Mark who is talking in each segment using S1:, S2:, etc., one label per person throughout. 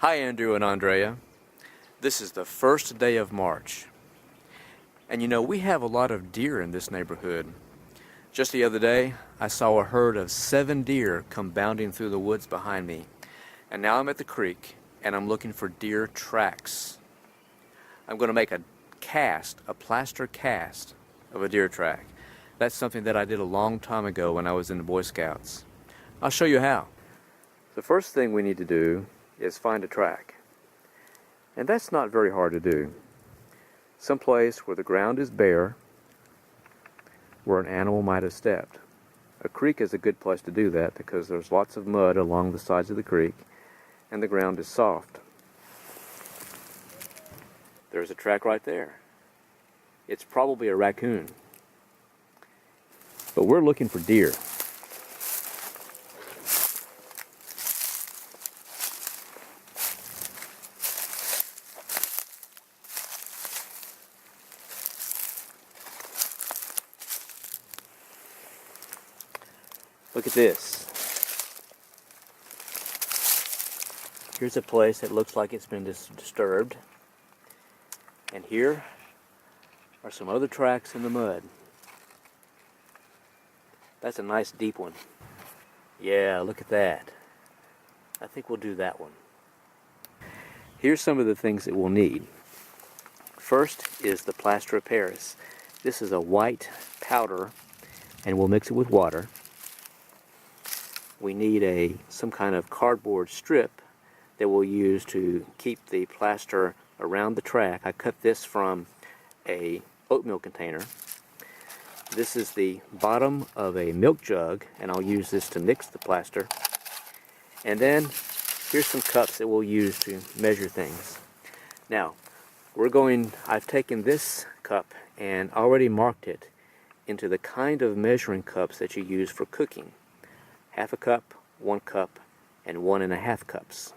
S1: Hi Andrew and Andrea. This is the first day of March. And you know, we have a lot of deer in this neighborhood. Just the other day, I saw a herd of 7 deer come bounding through the woods behind me. And now I'm at the creek and I'm looking for deer tracks. I'm going to make a plaster cast of a deer track. That's something that I did a long time ago when I was in the Boy Scouts. I'll show you how. The first thing we need to do is find a track. And that's not very hard to do. Someplace where the ground is bare, where an animal might have stepped. A creek is a good place to do that because there's lots of mud along the sides of the creek and the ground is soft. There's a track right there. It's probably a raccoon. But we're looking for deer. Look at this. Here's a place that looks like it's been disturbed. And here are some other tracks in the mud. That's a nice deep one. Yeah, look at that. I think we'll do that one. Here's some of the things that we'll need. First is the plaster of Paris. This is a white powder and we'll mix it with water. We need some kind of cardboard strip that we'll use to keep the plaster around the track. I cut this from a oatmeal container. This is the bottom of a milk jug, and I'll use this to mix the plaster. And then here's some cups that we'll use to measure things. Now, I've taken this cup and already marked it into the kind of measuring cups that you use for cooking. 1/2 cup, 1 cup, and 1½ cups.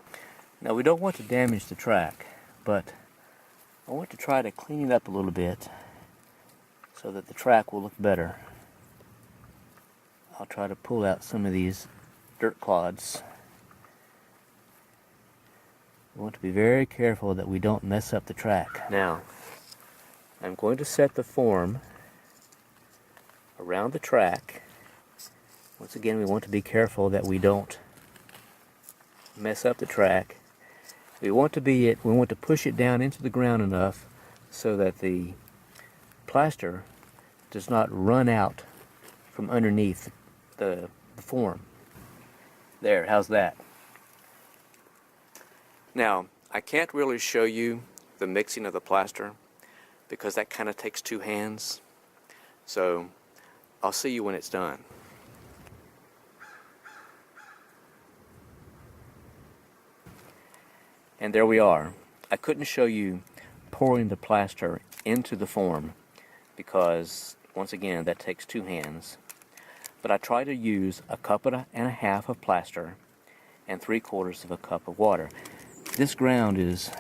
S1: Now we don't want to damage the track, but I want to try to clean it up a little bit so that the track will look better. I'll try to pull out some of these dirt clods. We want to be very careful that we don't mess up the track. Now, I'm going to set the form around the track. Once again, we want to be careful that we don't mess up the track. We want to push it down into the ground enough so that the plaster does not run out from underneath the form. There, how's that? Now, I can't really show you the mixing of the plaster because that kind of takes 2 hands. So, I'll see you when it's done. And there we are. I couldn't show you pouring the plaster into the form because, once again, that takes 2 hands. But I try to use 1.5 cups of plaster and 3/4 cup of water. This ground is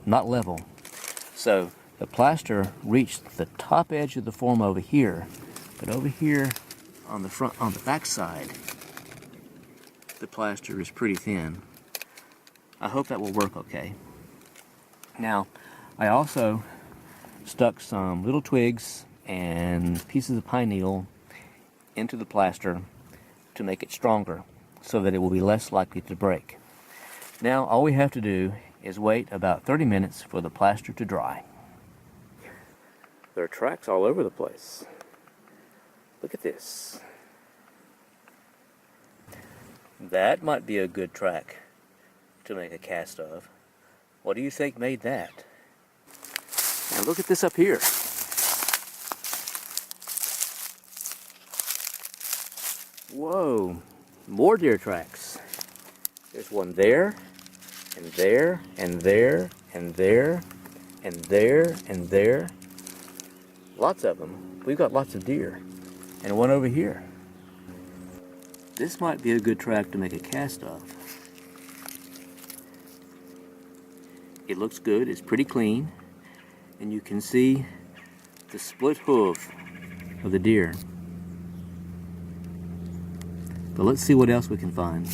S1: not level, so the plaster reached the top edge of the form over here, but over here on the back side, the plaster is pretty thin. I hope that will work okay. Now, I also stuck some little twigs and pieces of pine needle into the plaster to make it stronger so that it will be less likely to break. Now, all we have to do is wait about 30 minutes for the plaster to dry. There are tracks all over the place. Look at this. That might be a good track to make a cast of. What do you think made that? Now look at this up here. Whoa, more deer tracks. There's one there, and there, and there, and there, and there, and there. Lots of them. We've got lots of deer. And one over here. This might be a good track to make a cast of. It looks good, it's pretty clean, and you can see the split hoof of the deer. But let's see what else we can find.